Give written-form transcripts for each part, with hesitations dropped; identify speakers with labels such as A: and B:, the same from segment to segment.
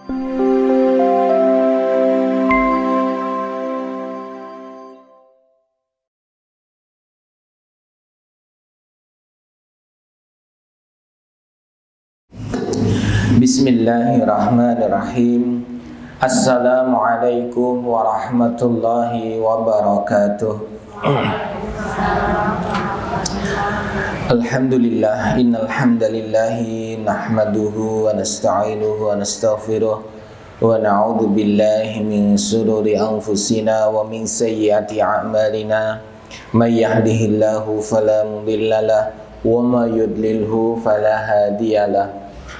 A: Bismillahirrahmanirrahim. Assalamualaikum warahmatullahi wabarakatuh. Alhamdulillah, innal hamdalillahi nahmaduhu wa nasta'inuhu wa nastaghfiruh wa na'udzu billahi min shururi anfusina wa min sayyiati a'malina. May yahdihillahu fala mudhillalah wa may yudlilhu fala hadiyalah.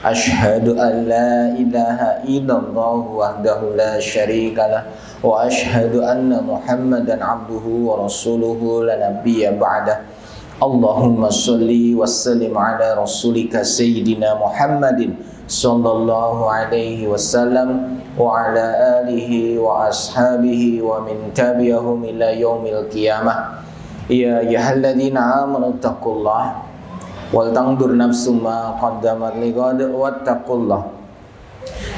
A: Ashhadu an la ilaha illallah wahdahu la syarikalah wa ashhadu anna Muhammadan abduhu wa rasuluhu la nabiyya ba'dah. Allahumma sholli wa sallim ala rasulika sayyidina Muhammadin sallallahu alaihi wasallam wa ala alihi wa ashabihi wa min tabi'ahum ila yaumil qiyamah. Ya ayyuhalladzina amanu taqullaha wal tandur nafsum ma qaddamat lighad wattaqullah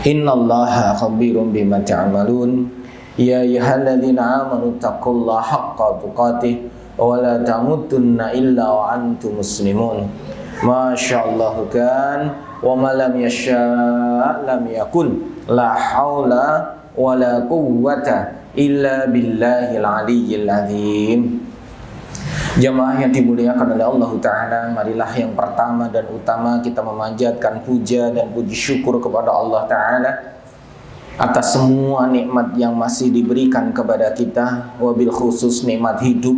A: innallaha khabirum bima ta'malun. Ya ayyuhalladzina amanu taqullaha haqqa tuqatih wa la tamutunna illa wa antum muslimun. Masyaallah kan wa ma lam yasha' lam yakun. La haula wa la quwwata illa billahil aliyyil azim. Jamaah yang dimuliakan oleh Allah Ta'ala, marilah yang pertama dan utama kita memanjatkan puja dan puji syukur kepada Allah Ta'ala atas semua nikmat yang masih diberikan kepada kita, wabil khusus nikmat hidup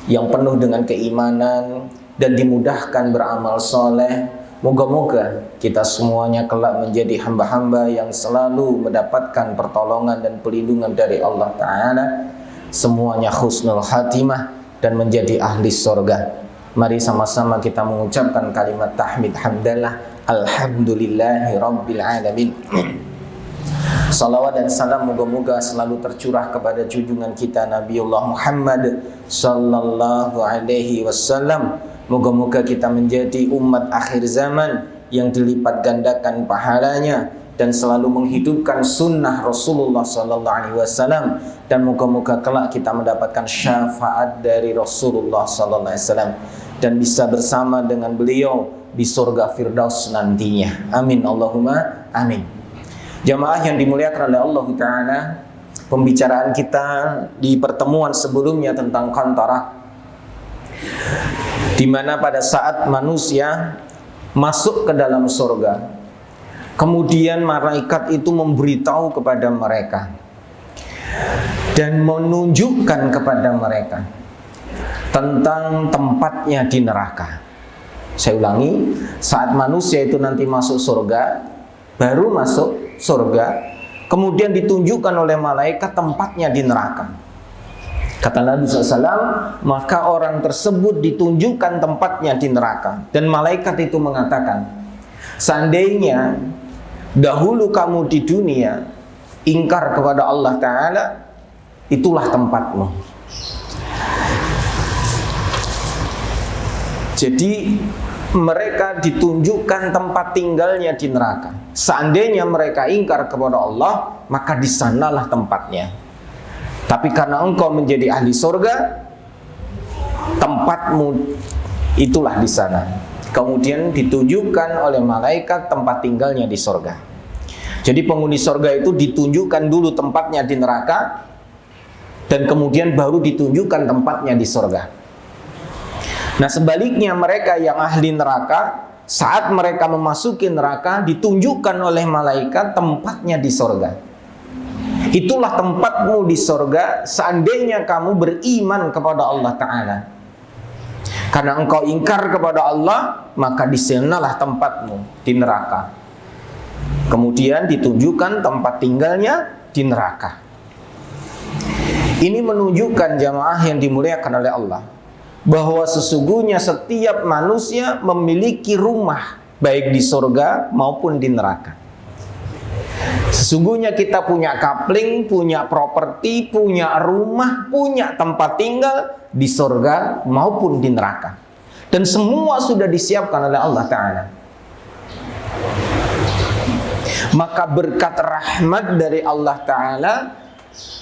A: yang penuh dengan keimanan dan dimudahkan beramal soleh. Moga-moga kita semuanya kelak menjadi hamba-hamba yang selalu mendapatkan pertolongan dan perlindungan dari Allah Ta'ala, semuanya husnul khatimah dan menjadi ahli surga. Mari sama-sama kita mengucapkan kalimat tahmid hamdalah, alhamdulillahi rabbil alamin. Salawat dan salam moga-moga selalu tercurah kepada junjungan kita Nabiullah Muhammad sallallahu alaihi wasallam. Moga-moga kita menjadi umat akhir zaman yang dilipat gandakan pahalanya dan selalu menghidupkan sunnah Rasulullah sallallahu alaihi wasallam, dan moga-moga kelak kita mendapatkan syafaat dari Rasulullah sallallahu alaihi wasallam dan bisa bersama dengan beliau di surga Firdaus nantinya. Amin Allahumma amin. Jamaah yang dimuliakan oleh Allah Ta'ala, pembicaraan kita di pertemuan sebelumnya tentang qantarah, di mana pada saat manusia masuk ke dalam surga, kemudian malaikat itu memberitahu kepada mereka dan menunjukkan kepada mereka tentang tempatnya di neraka. Saya ulangi, saat manusia itu nanti masuk surga, baru masuk surga, kemudian ditunjukkan oleh malaikat tempatnya di neraka. Kata Nabi SAW, maka orang tersebut ditunjukkan tempatnya di neraka, dan malaikat itu mengatakan, seandainya dahulu kamu di dunia ingkar kepada Allah Ta'ala, itulah tempatmu. Jadi mereka ditunjukkan tempat tinggalnya di neraka. Seandainya mereka ingkar kepada Allah, maka di sanalah tempatnya. Tapi karena engkau menjadi ahli surga, tempatmu itulah di sana. Kemudian ditunjukkan oleh malaikat tempat tinggalnya di surga. Jadi penghuni surga itu ditunjukkan dulu tempatnya di neraka, dan kemudian baru ditunjukkan tempatnya di surga. Nah sebaliknya mereka yang ahli neraka, saat mereka memasuki neraka ditunjukkan oleh malaikat tempatnya di surga. Itulah tempatmu di surga seandainya kamu beriman kepada Allah Ta'ala. Karena engkau ingkar kepada Allah, maka di sanalah tempatmu di neraka. Kemudian ditunjukkan tempat tinggalnya di neraka. Ini menunjukkan jamaah yang dimuliakan oleh Allah, bahwa sesungguhnya setiap manusia memiliki rumah, baik di surga maupun di neraka. Sesungguhnya kita punya kapling, punya properti, punya rumah, punya tempat tinggal di surga maupun di neraka. Dan semua sudah disiapkan oleh Allah Ta'ala. Maka berkat rahmat dari Allah Ta'ala,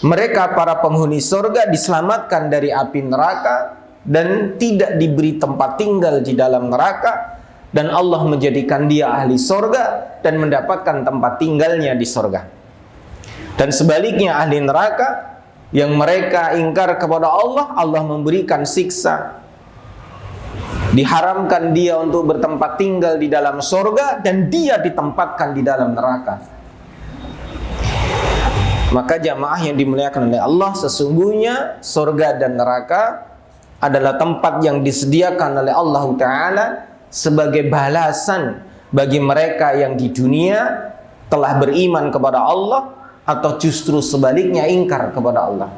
A: mereka para penghuni surga diselamatkan dari api neraka dan tidak diberi tempat tinggal di dalam neraka, dan Allah menjadikan dia ahli surga dan mendapatkan tempat tinggalnya di surga. Dan sebaliknya ahli neraka yang mereka ingkar kepada Allah, Allah memberikan siksa, diharamkan dia untuk bertempat tinggal di dalam surga dan dia ditempatkan di dalam neraka. Maka jamaah yang dimuliakan oleh Allah, sesungguhnya surga dan neraka adalah tempat yang disediakan oleh Allah Ta'ala sebagai balasan bagi mereka yang di dunia telah beriman kepada Allah atau justru sebaliknya ingkar kepada Allah.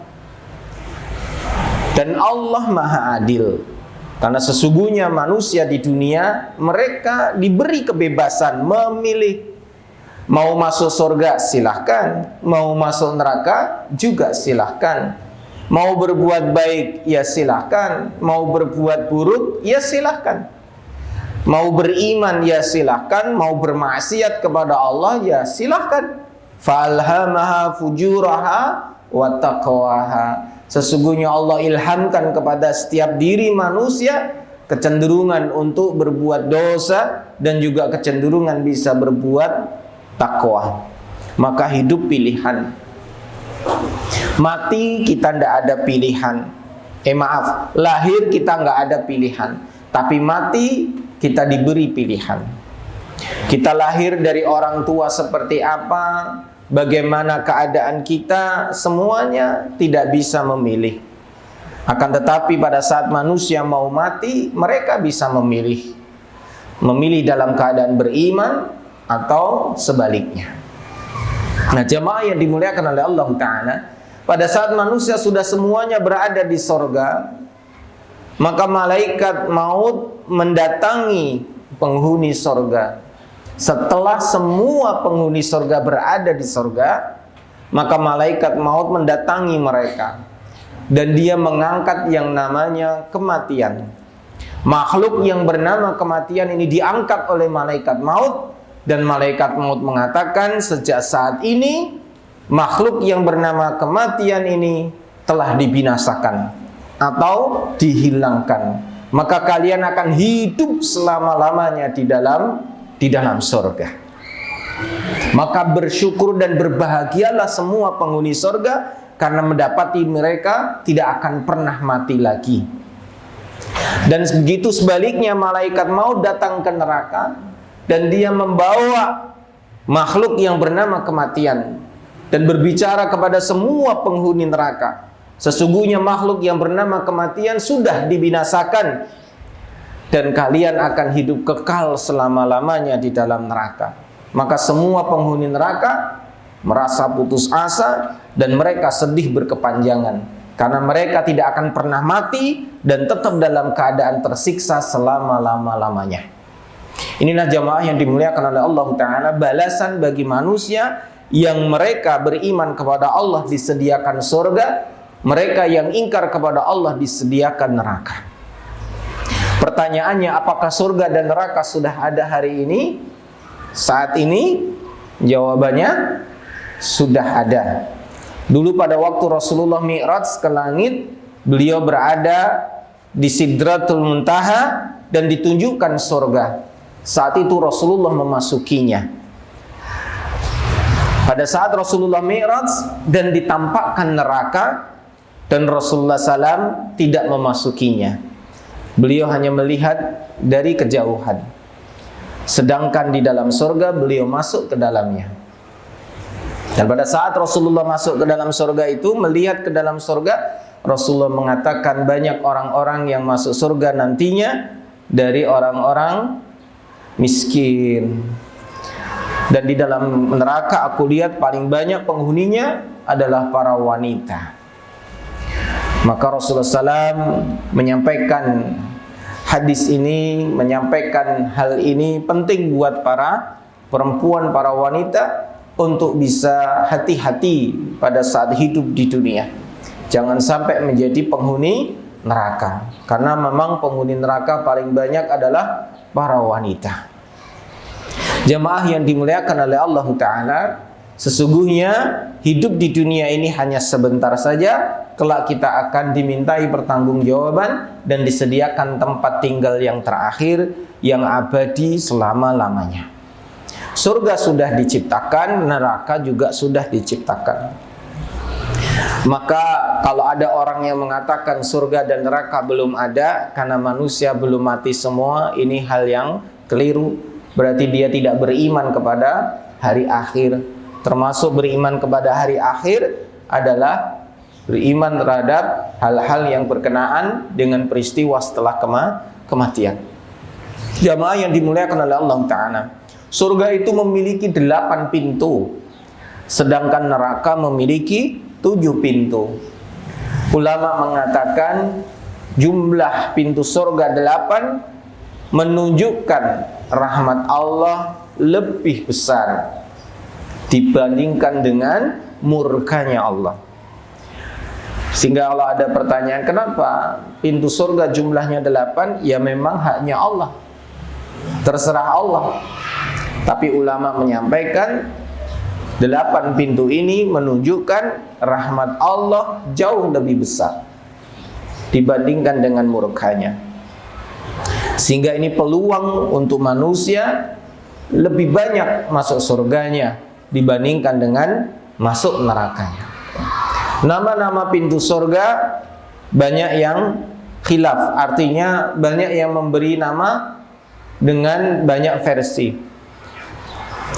A: Dan Allah Maha Adil, karena sesungguhnya manusia di dunia mereka diberi kebebasan memilih. Mau masuk surga silahkan, mau masuk neraka juga silahkan. Mau berbuat baik ya silahkan, mau berbuat buruk ya silahkan. Mau beriman ya silahkan, mau bermaksiat kepada Allah ya silahkan. Falhamaha fujuraha wa taqwaha. Sesungguhnya Allah ilhamkan kepada setiap diri manusia kecenderungan untuk berbuat dosa dan juga kecenderungan bisa berbuat takwa. Maka hidup pilihan. Mati kita tidak ada pilihan. Lahir kita nggak ada pilihan. Tapi mati kita diberi pilihan. Kita lahir dari orang tua seperti apa, bagaimana keadaan kita, semuanya tidak bisa memilih. Akan tetapi pada saat manusia mau mati, mereka bisa memilih. Memilih dalam keadaan beriman atau sebaliknya. Nah, jemaah yang dimuliakan oleh Allah Ta'ala, pada saat manusia sudah semuanya berada di sorga, maka malaikat maut mendatangi penghuni sorga. Setelah semua penghuni sorga berada di sorga, maka malaikat maut mendatangi mereka, dan dia mengangkat yang namanya kematian. Makhluk yang bernama kematian ini diangkat oleh malaikat maut, dan malaikat maut mengatakan, sejak saat ini makhluk yang bernama kematian ini telah dibinasakan atau dihilangkan. Maka kalian akan hidup selama-lamanya di dalam surga. Maka bersyukur dan berbahagialah semua penghuni surga, karena mendapati mereka tidak akan pernah mati lagi. Dan begitu sebaliknya, malaikat maut datang ke neraka, dan dia membawa makhluk yang bernama kematian dan berbicara kepada semua penghuni neraka, sesungguhnya makhluk yang bernama kematian sudah dibinasakan dan kalian akan hidup kekal selama-lamanya di dalam neraka. Maka semua penghuni neraka merasa putus asa dan mereka sedih berkepanjangan, karena mereka tidak akan pernah mati dan tetap dalam keadaan tersiksa selama-lama-lamanya. Inilah jamaah yang dimuliakan oleh Allah Ta'ala, balasan bagi manusia yang mereka beriman kepada Allah disediakan surga, mereka yang ingkar kepada Allah disediakan neraka. Pertanyaannya, apakah surga dan neraka sudah ada hari ini? Saat ini jawabannya sudah ada. Dulu pada waktu Rasulullah Mi'raj ke langit, beliau berada di Sidratul Muntaha dan ditunjukkan surga. Saat itu Rasulullah memasukinya. Pada saat Rasulullah Mi'raj dan ditampakkan neraka, dan Rasulullah SAW tidak memasukinya. Beliau hanya melihat dari kejauhan. Sedangkan di dalam surga beliau masuk ke dalamnya. Dan pada saat Rasulullah masuk ke dalam surga itu, melihat ke dalam surga, Rasulullah mengatakan banyak orang-orang yang masuk surga nantinya dari orang-orang miskin. Dan di dalam neraka aku lihat paling banyak penghuninya adalah para wanita. Maka Rasulullah SAW menyampaikan hadis ini, menyampaikan hal ini penting buat para perempuan, para wanita untuk bisa hati-hati pada saat hidup di dunia. Jangan sampai menjadi penghuni neraka, karena memang penghuni neraka paling banyak adalah para wanita. Jamaah yang dimuliakan oleh Allah Ta'ala, sesungguhnya hidup di dunia ini hanya sebentar saja. Kelak kita akan dimintai pertanggungjawaban dan disediakan tempat tinggal yang terakhir, yang abadi selama-lamanya. Surga sudah diciptakan, neraka juga sudah diciptakan. Maka kalau ada orang yang mengatakan surga dan neraka belum ada karena manusia belum mati semua, ini hal yang keliru. Berarti dia tidak beriman kepada hari akhir. Termasuk beriman kepada hari akhir adalah beriman terhadap hal-hal yang berkenaan dengan peristiwa setelah kematian. Jamaah yang dimuliakan oleh Allah Ta'ala, surga itu memiliki 8 pintu, sedangkan neraka memiliki 7 pintu. Ulama mengatakan jumlah pintu surga 8 menunjukkan rahmat Allah lebih besar dibandingkan dengan murkanya Allah. Sehingga kalau ada pertanyaan kenapa pintu surga jumlahnya 8, ya memang haknya Allah, terserah Allah. Tapi ulama menyampaikan 8 pintu ini menunjukkan rahmat Allah jauh lebih besar dibandingkan dengan murkanya. Sehingga ini peluang untuk manusia lebih banyak masuk surganya dibandingkan dengan masuk nerakanya. Nama-nama pintu surga banyak yang khilaf, artinya banyak yang memberi nama dengan banyak versi.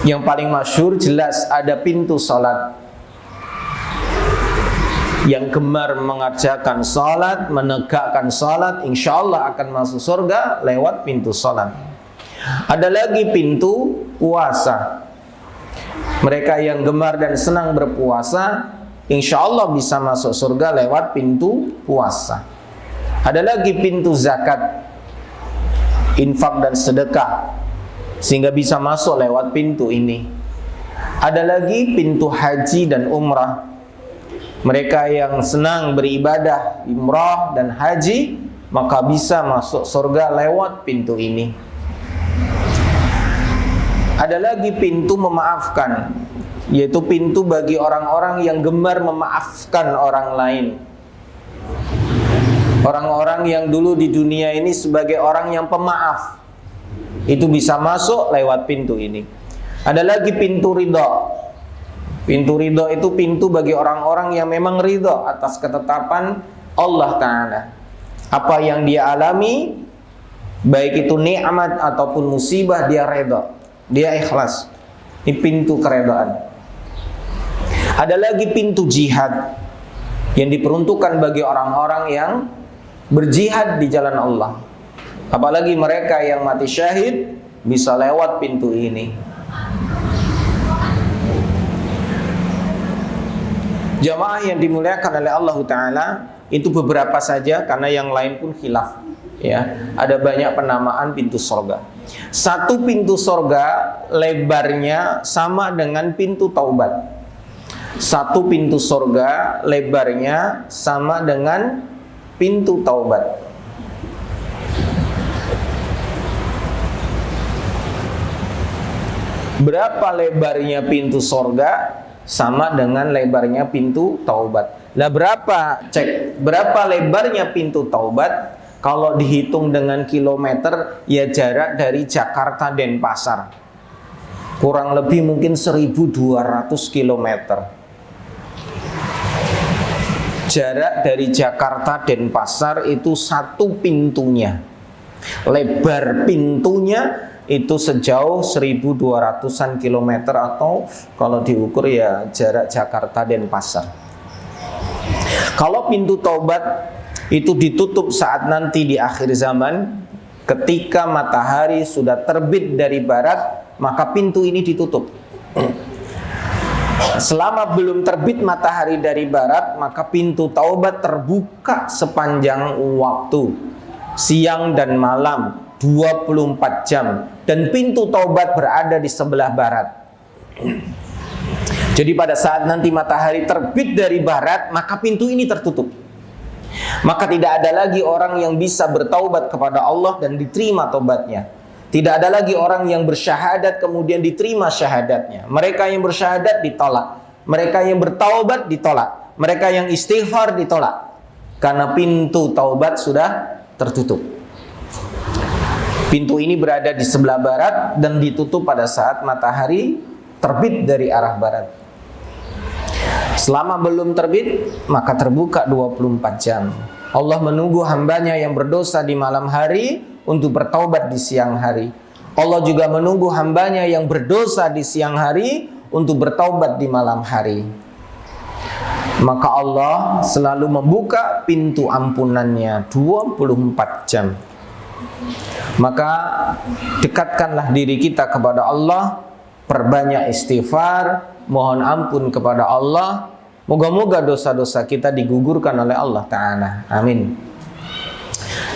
A: Yang paling masyhur jelas ada pintu salat. Yang gemar mengerjakan salat, menegakkan salat, insya Allah akan masuk surga lewat pintu salat. Ada lagi pintu puasa. Mereka yang gemar dan senang berpuasa, insya Allah bisa masuk surga lewat pintu puasa. Ada lagi pintu zakat, infak dan sedekah, sehingga bisa masuk lewat pintu ini. Ada lagi pintu haji dan umrah. Mereka yang senang beribadah umrah dan haji, maka bisa masuk surga lewat pintu ini. Ada lagi pintu memaafkan, yaitu pintu bagi orang-orang yang gemar memaafkan orang lain. Orang-orang yang dulu di dunia ini sebagai orang yang pemaaf, itu bisa masuk lewat pintu ini. Ada lagi pintu ridho. Pintu ridho itu pintu bagi orang-orang yang memang ridho atas ketetapan Allah Ta'ala. Apa yang dia alami, baik itu nikmat ataupun musibah, dia ridho, dia ikhlas. Ini pintu keredaan. Ada lagi pintu jihad yang diperuntukkan bagi orang-orang yang berjihad di jalan Allah. Apalagi mereka yang mati syahid bisa lewat pintu ini. Jamaah yang dimuliakan oleh Allah Ta'ala, itu beberapa saja karena yang lain pun khilaf. Ya, ada banyak penamaan pintu surga. Satu pintu surga lebarnya sama dengan pintu taubat. Satu pintu surga lebarnya sama dengan pintu taubat. Berapa lebarnya pintu surga sama dengan lebarnya pintu taubat. Lah berapa lebarnya pintu taubat? Kalau dihitung dengan kilometer, ya jarak dari Jakarta Denpasar. Kurang lebih mungkin 1.200 kilometer. Jarak dari Jakarta Denpasar itu satu pintunya. Lebar pintunya itu sejauh 1.200-an kilometer, atau kalau diukur ya jarak Jakarta Denpasar. Kalau pintu taubat itu ditutup saat nanti di akhir zaman, ketika matahari sudah terbit dari barat, maka pintu ini ditutup. Selama belum terbit matahari dari barat, maka pintu taubat terbuka sepanjang waktu, siang dan malam, 24 jam. Dan pintu taubat berada di sebelah barat. Jadi pada saat nanti matahari terbit dari barat, maka pintu ini tertutup. Maka tidak ada lagi orang yang bisa bertaubat kepada Allah dan diterima taubatnya. Tidak ada lagi orang yang bersyahadat kemudian diterima syahadatnya. Mereka yang bersyahadat ditolak. Mereka yang bertaubat ditolak. Mereka yang istighfar ditolak. Karena pintu taubat sudah tertutup. Pintu ini berada di sebelah barat dan ditutup pada saat matahari terbit dari arah barat. Selama belum terbit, maka terbuka 24 jam. Allah menunggu hambanya yang berdosa di malam hari untuk bertaubat di siang hari. Allah juga menunggu hambanya yang berdosa di siang hari untuk bertaubat di malam hari. Maka Allah selalu membuka pintu ampunannya 24 jam. Maka dekatkanlah diri kita kepada Allah, perbanyak istighfar, mohon ampun kepada Allah. Moga-moga dosa-dosa kita digugurkan oleh Allah Ta'ala. Amin.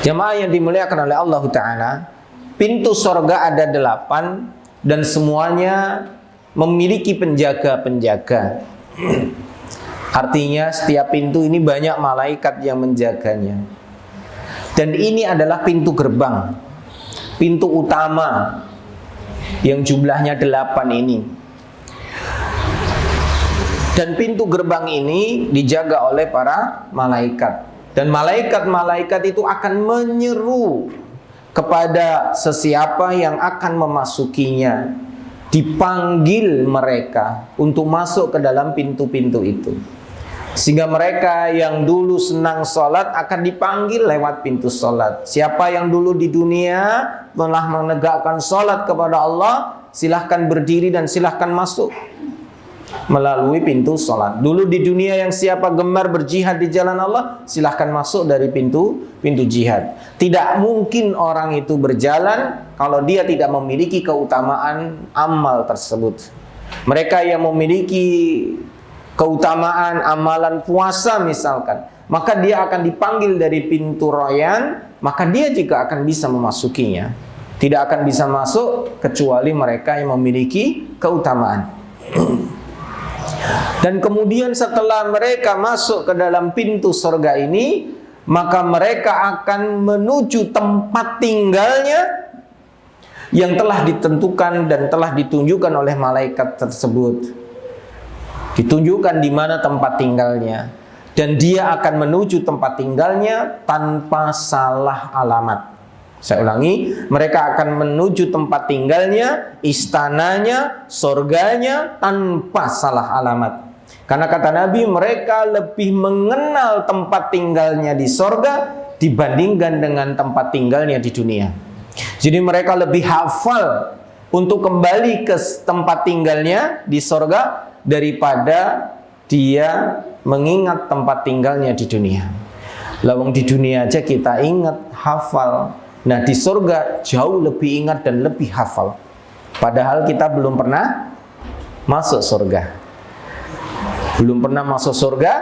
A: Jamaah yang dimuliakan oleh Allah Ta'ala, pintu sorga ada 8 dan semuanya memiliki penjaga-penjaga. Artinya setiap pintu ini banyak malaikat yang menjaganya. Dan ini adalah pintu gerbang, pintu utama yang jumlahnya 8 ini. Dan pintu gerbang ini dijaga oleh para malaikat. Dan malaikat-malaikat itu akan menyeru kepada sesiapa yang akan memasukinya. Dipanggil mereka untuk masuk ke dalam pintu-pintu itu. Sehingga mereka yang dulu senang sholat akan dipanggil lewat pintu sholat. Siapa yang dulu di dunia telah menegakkan sholat kepada Allah, silahkan berdiri dan silahkan masuk melalui pintu sholat. Dulu di dunia yang siapa gemar berjihad di jalan Allah, silahkan masuk dari pintu jihad. Tidak mungkin orang itu berjalan kalau dia tidak memiliki keutamaan amal tersebut. Mereka yang memiliki keutamaan amalan puasa misalkan, maka dia akan dipanggil dari pintu royan, maka dia juga akan bisa memasukinya. Tidak akan bisa masuk kecuali mereka yang memiliki keutamaan. Dan kemudian setelah mereka masuk ke dalam pintu surga ini, maka mereka akan menuju tempat tinggalnya yang telah ditentukan dan telah ditunjukkan oleh malaikat tersebut. Ditunjukkan di mana tempat tinggalnya, dan dia akan menuju tempat tinggalnya tanpa salah alamat. Saya ulangi, mereka akan menuju tempat tinggalnya, istananya, surganya tanpa salah alamat. Karena kata Nabi, mereka lebih mengenal tempat tinggalnya di surga dibandingkan dengan tempat tinggalnya di dunia. Jadi mereka lebih hafal untuk kembali ke tempat tinggalnya di surga daripada dia mengingat tempat tinggalnya di dunia. Lawang di dunia aja kita ingat, hafal. Nah di surga jauh lebih ingat dan lebih hafal. Padahal kita belum pernah masuk surga. Belum pernah masuk surga,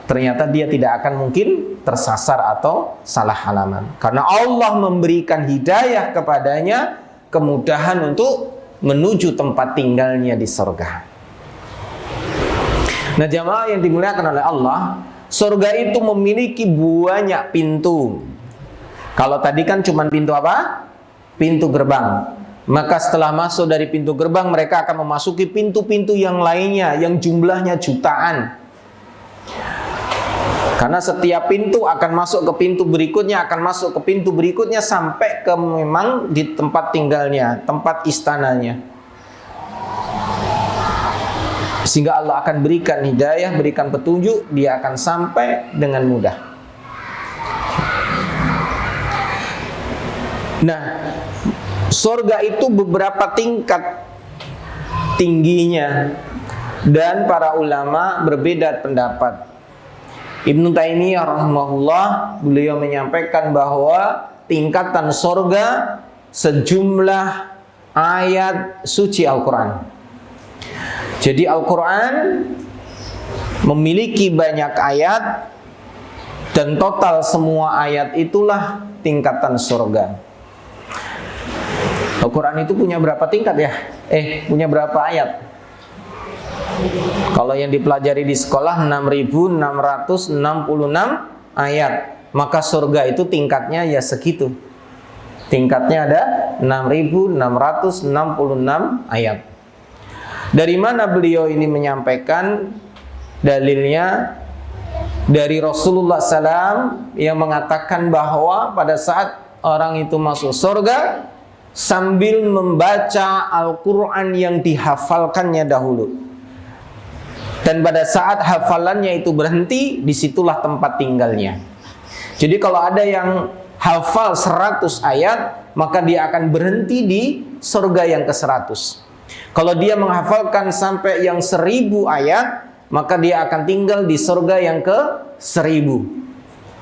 A: ternyata dia tidak akan mungkin tersasar atau salah halaman. Karena Allah memberikan hidayah kepadanya, kemudahan untuk menuju tempat tinggalnya di surga. Nah jamaah yang dimuliakan oleh Allah, surga itu memiliki banyak pintu. Kalau tadi kan cuma pintu apa? Pintu gerbang. Maka setelah masuk dari pintu gerbang, mereka akan memasuki pintu-pintu yang lainnya yang jumlahnya jutaan. Karena setiap pintu akan masuk ke pintu berikutnya, akan masuk ke pintu berikutnya sampai ke memang di tempat tinggalnya, tempat istananya. Sehingga Allah akan berikan hidayah, berikan petunjuk, dia akan sampai dengan mudah. Nah, surga itu beberapa tingkat tingginya dan para ulama berbeda pendapat. Ibnu Taimiyah rahimahullah, beliau menyampaikan bahwa tingkatan surga sejumlah ayat suci Al-Quran. Jadi Al-Quran memiliki banyak ayat dan total semua ayat itulah tingkatan surga. Al-Quran itu punya berapa tingkat ya? Punya berapa ayat? Kalau yang dipelajari di sekolah 6.666 ayat. Maka surga itu tingkatnya ya segitu. Tingkatnya ada 6.666 ayat. Dari mana beliau ini menyampaikan? Dalilnya dari Rasulullah SAW yang mengatakan bahwa pada saat orang itu masuk surga sambil membaca Al-Quran yang dihafalkannya dahulu, dan pada saat hafalannya itu berhenti, disitulah tempat tinggalnya. Jadi kalau ada yang hafal 100 ayat, maka dia akan berhenti di surga yang ke-100. Kalau dia menghafalkan sampai yang 1000 ayat, maka dia akan tinggal di surga yang ke-1000.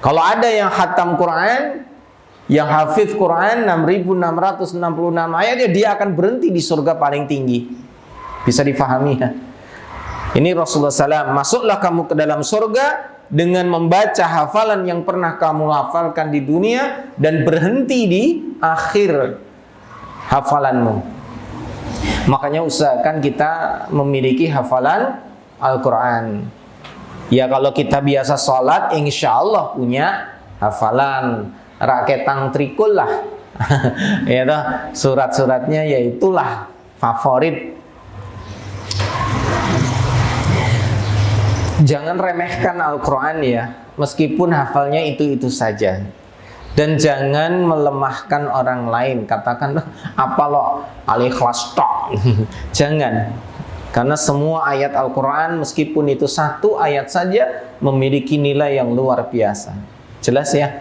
A: Kalau ada yang khatam Quran, yang hafiz Quran 6.666 ayat, ya dia akan berhenti di surga paling tinggi. Bisa difahami ya? Ini Rasulullah SAW, masuklah kamu ke dalam surga dengan membaca hafalan yang pernah kamu hafalkan di dunia dan berhenti di akhir hafalanmu. Makanya usahakan kita memiliki hafalan Al-Quran. Ya kalau kita biasa sholat, insya Allah punya hafalan raketang trikul lah. Ya toh, surat-suratnya yaitulah favorit. Jangan remehkan Al-Quran ya, meskipun hafalnya itu saja. Dan jangan melemahkan orang lain. Katakan, apa lo Al-Ikhlas tok. Jangan. Karena semua ayat Al-Quran, meskipun itu satu ayat saja, memiliki nilai yang luar biasa. Jelas ya?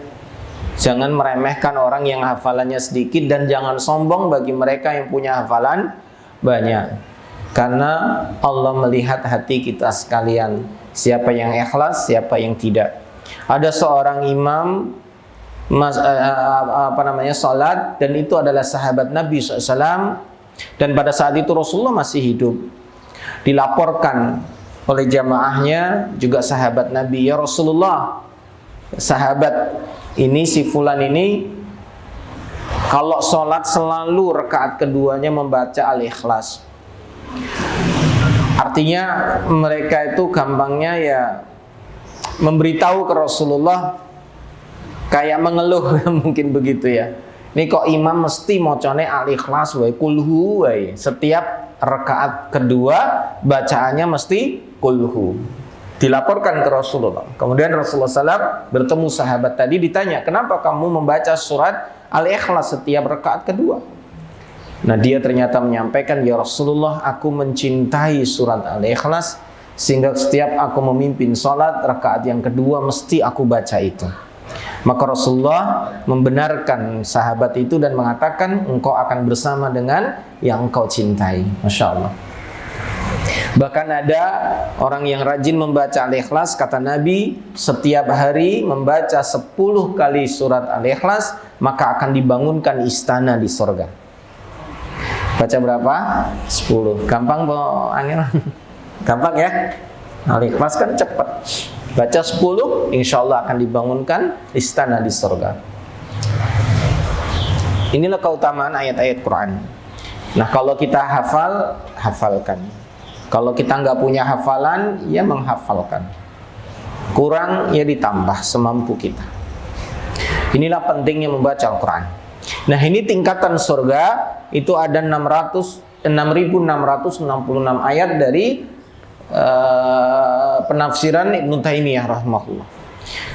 A: Jangan meremehkan orang yang hafalannya sedikit, dan jangan sombong bagi mereka yang punya hafalan banyak. Karena Allah melihat hati kita sekalian, siapa yang ikhlas, siapa yang tidak. Ada seorang imam salat, dan itu adalah sahabat Nabi SAW, dan pada saat itu Rasulullah masih hidup. Dilaporkan oleh jamaahnya, juga sahabat Nabi, ya Rasulullah, sahabat ini, si fulan ini, kalau sholat selalu rakaat keduanya membaca Al-Ikhlas. Artinya mereka itu gampangnya ya memberitahu ke Rasulullah, kayak mengeluh mungkin begitu ya. Ini kok imam mesti mocone Al-Ikhlas wae, kulhu wae. Setiap rakaat kedua bacaannya mesti kulhu. Dilaporkan ke Rasulullah. Kemudian Rasulullah SAW bertemu sahabat tadi, ditanya, kenapa kamu membaca surat Al-Ikhlas setiap rakaat kedua? Nah, dia ternyata menyampaikan, ya Rasulullah, aku mencintai surat Al-Ikhlas, sehingga setiap aku memimpin sholat rakaat yang kedua mesti aku baca itu. Maka Rasulullah membenarkan sahabat itu dan mengatakan, engkau akan bersama dengan yang engkau cintai. Masya Allah. Bahkan ada orang yang rajin membaca Al-Ikhlas, kata Nabi, setiap hari membaca 10 kali surat Al-Ikhlas, maka akan dibangunkan istana di surga. Baca berapa? 10. Gampang po, angin? Gampang ya? Al-Ikhlas kan cepat. Baca 10, insya Allah akan dibangunkan istana di surga. Inilah keutamaan ayat-ayat Quran. Nah, kalau kita hafal, hafalkan. Kalau kita nggak punya hafalan, ya menghafalkan. Kurang, ya ditambah semampu kita. Inilah pentingnya membaca Al-Quran. Nah, ini tingkatan surga, itu ada 6.666 ayat dari penafsiran Ibnu Taimiyah rahimahullah.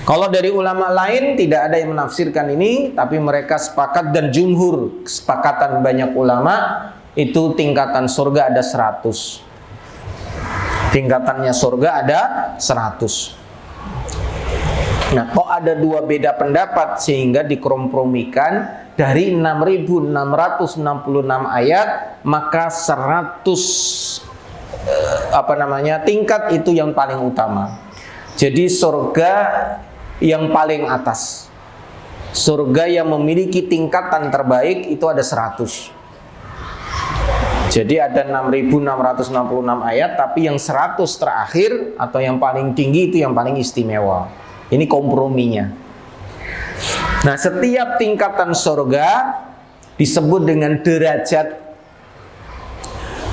A: Kalau dari ulama lain tidak ada yang menafsirkan ini, tapi mereka sepakat, dan jumhur kesepakatan banyak ulama, itu tingkatan surga ada 100. Tingkatannya surga ada 100. Nah, kok ada dua beda pendapat sehingga dikompromikan dari 6.666 ayat, maka 100 tingkat itu yang paling utama. Jadi surga yang paling atas, surga yang memiliki tingkatan terbaik itu ada 100. Jadi ada 6.666 ayat, tapi yang 100 terakhir atau yang paling tinggi itu yang paling istimewa. Ini komprominya. Nah, setiap tingkatan surga disebut dengan derajat.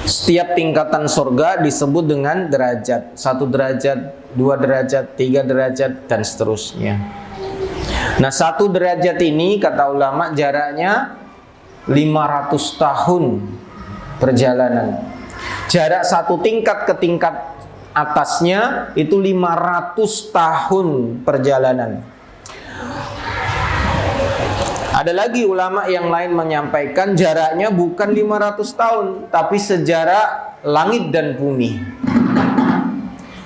A: Setiap tingkatan surga disebut dengan derajat. 1 derajat, 2 derajat, 3 derajat, dan seterusnya. Nah, 1 derajat ini kata ulama jaraknya 500 tahun perjalanan. Jarak 1 tingkat ke tingkat atasnya itu 500 tahun perjalanan. Ada lagi ulama yang lain menyampaikan jaraknya bukan 500 tahun, tapi sejarak langit dan bumi.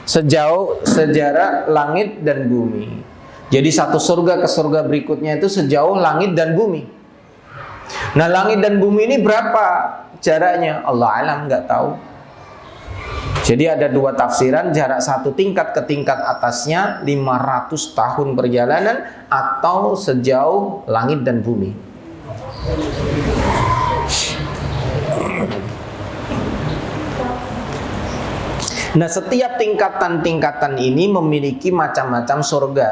A: Sejarak langit dan bumi. Jadi satu surga ke surga berikutnya itu sejauh langit dan bumi. Nah, langit dan bumi ini berapa jaraknya? Allah alam, nggak tahu. Jadi ada 2 tafsiran, jarak 1 tingkat ke tingkat atasnya 500 tahun perjalanan atau sejauh langit dan bumi. Nah, setiap tingkatan-tingkatan ini memiliki macam-macam surga.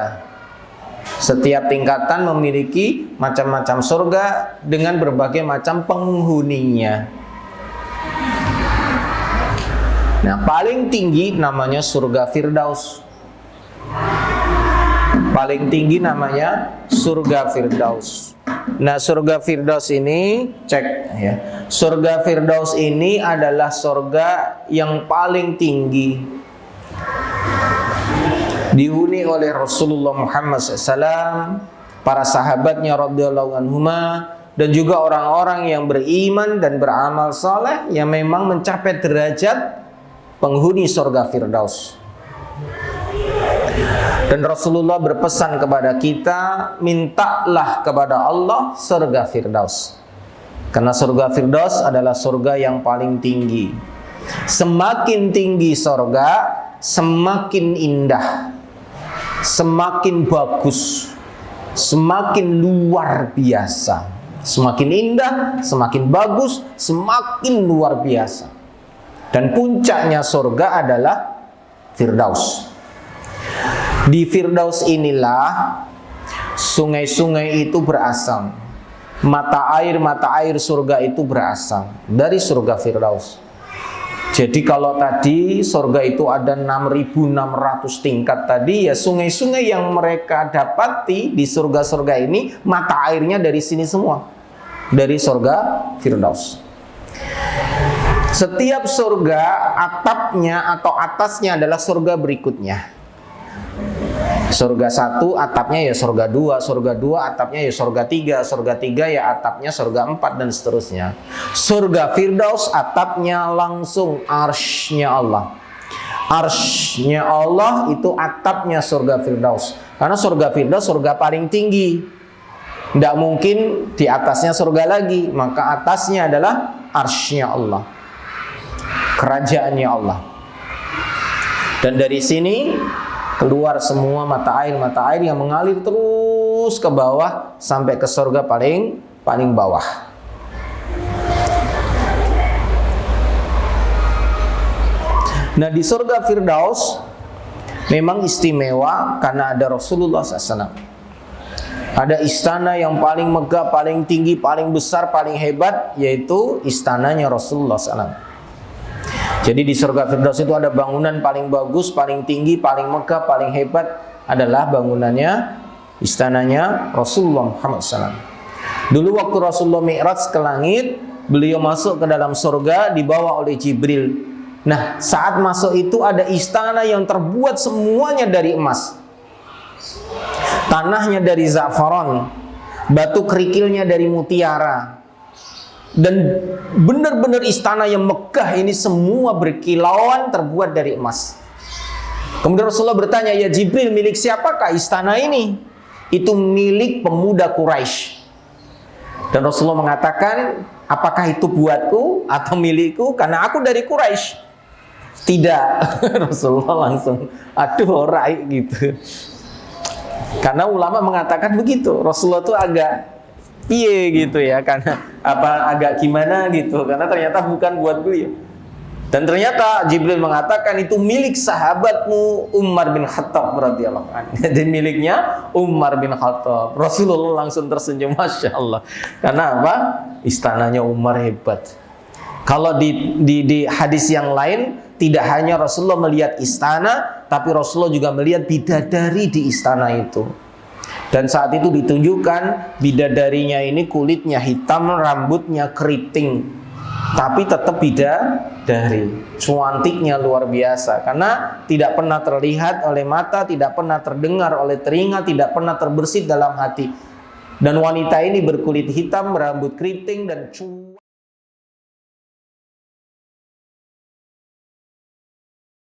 A: Setiap tingkatan memiliki macam-macam surga dengan berbagai macam penghuninya. Nah, paling tinggi namanya surga Firdaus. Paling tinggi namanya surga Firdaus. Nah, surga Firdaus ini cek ya. Surga Firdaus ini adalah surga yang paling tinggi. Dihuni oleh Rasulullah Muhammad SAW, para sahabatnya radhiyallahu anhuma, dan juga orang-orang yang beriman dan beramal saleh yang memang mencapai derajat penghuni surga Firdaus. Dan Rasulullah berpesan kepada kita, mintalah kepada Allah surga Firdaus. Karena surga Firdaus adalah surga yang paling tinggi. Semakin tinggi surga, semakin indah, semakin bagus, semakin luar biasa. Semakin indah, semakin bagus, semakin luar biasa. Dan puncaknya surga adalah Firdaus. Di Firdaus inilah sungai-sungai itu berasal. Mata air surga itu berasal dari surga Firdaus. Jadi kalau tadi surga itu ada 6.600 tingkat tadi, ya sungai-sungai yang mereka dapati di surga-surga ini mata airnya dari sini semua. Dari surga Firdaus. Setiap surga atapnya atau atasnya adalah surga berikutnya. Surga 1 atapnya ya surga 2, surga 2 atapnya ya surga 3, surga 3 ya atapnya surga 4 dan seterusnya. Surga Firdaus atapnya langsung arsy-nya Allah. Arsy-nya Allah itu atapnya surga Firdaus. Karena surga Firdaus surga paling tinggi. Tidak mungkin di atasnya surga lagi, maka atasnya adalah arsy-nya Allah, kerajaannya Allah. Dan dari sini keluar semua mata air yang mengalir terus ke bawah sampai ke surga paling bawah. Nah, di surga Firdaus memang istimewa karena ada Rasulullah SAW. Ada istana yang paling megah, paling tinggi, paling besar, paling hebat, yaitu istananya Rasulullah SAW. Jadi di surga Firdaus itu ada bangunan paling bagus, paling tinggi, paling megah, paling hebat adalah bangunannya, istananya Rasulullah Muhammad SAW. Dulu waktu Rasulullah Mi'raj ke langit, beliau masuk ke dalam surga dibawa oleh Jibril. Nah, saat masuk itu ada istana yang terbuat semuanya dari emas. Tanahnya dari za'faron, batu kerikilnya dari mutiara. Dan benar-benar istana yang megah ini semua berkilauan terbuat dari emas. Kemudian Rasulullah bertanya, ya Jibril, milik siapakah istana ini? Itu milik pemuda Quraisy. Dan Rasulullah mengatakan, apakah itu buatku atau milikku? Karena aku dari Quraisy. Tidak. Rasulullah langsung, aduh ora gitu. Karena ulama mengatakan begitu. Rasulullah itu agak piye gitu ya, karena agak gimana gitu, karena ternyata bukan buat beliau. Dan ternyata Jibril mengatakan itu milik sahabatmu Umar bin Khattab radhiyallahu anhu. Jadi miliknya Umar bin Khattab. Rasulullah langsung tersenyum, Masya Allah. Karena apa? Istananya Umar hebat. Kalau di hadis yang lain, tidak hanya Rasulullah melihat istana, tapi Rasulullah juga melihat bidadari di istana itu. Dan saat itu ditunjukkan bidadarinya ini kulitnya hitam, rambutnya keriting, tapi tetap bidadari. Cantiknya luar biasa karena tidak pernah terlihat oleh mata, tidak pernah terdengar oleh telinga, tidak pernah terbersit dalam hati. Dan wanita ini berkulit hitam, berambut keriting dan